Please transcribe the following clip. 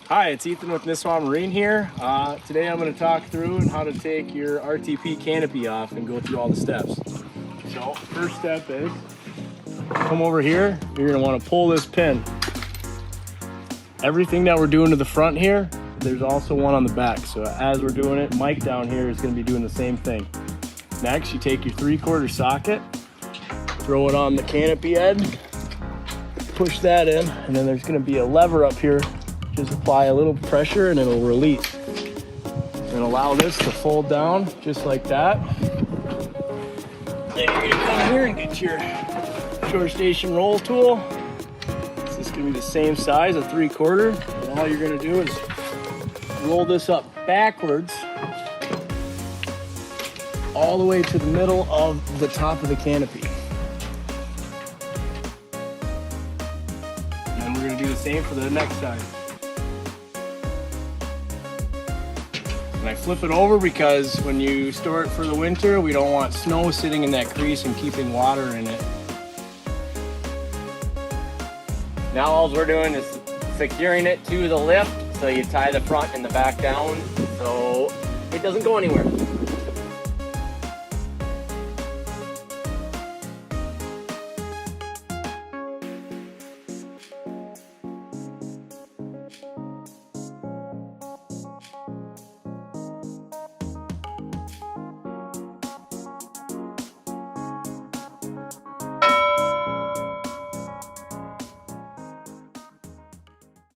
Hi, it's Ethan with Nisswa Marine here. Today I'm going to talk through and how to take your RTP canopy off and go through all the steps. So first step is, come over here, you're going to want to pull this pin. Everything that we're doing to the front here, there's also one on the back. So as we're doing it, Mike down here is going to be doing the same thing. Next, you take your 3/4 socket, throw it on the canopy end, push that in, and then there's going to be a lever up here. Just apply a little pressure and it'll release. And allow this to fold down just like that. Then you're gonna come here and get your ShoreStation roll tool. This is gonna be the same size, a 3/4. And all you're gonna do is roll this up backwards all the way to the middle of the top of the canopy. And then we're gonna do the same for the next side. And I flip it over because when you store it for the winter, we don't want snow sitting in that crease and keeping water in it. Now all we're doing is securing it to the lift, so you tie the front and the back down so it doesn't go anywhere.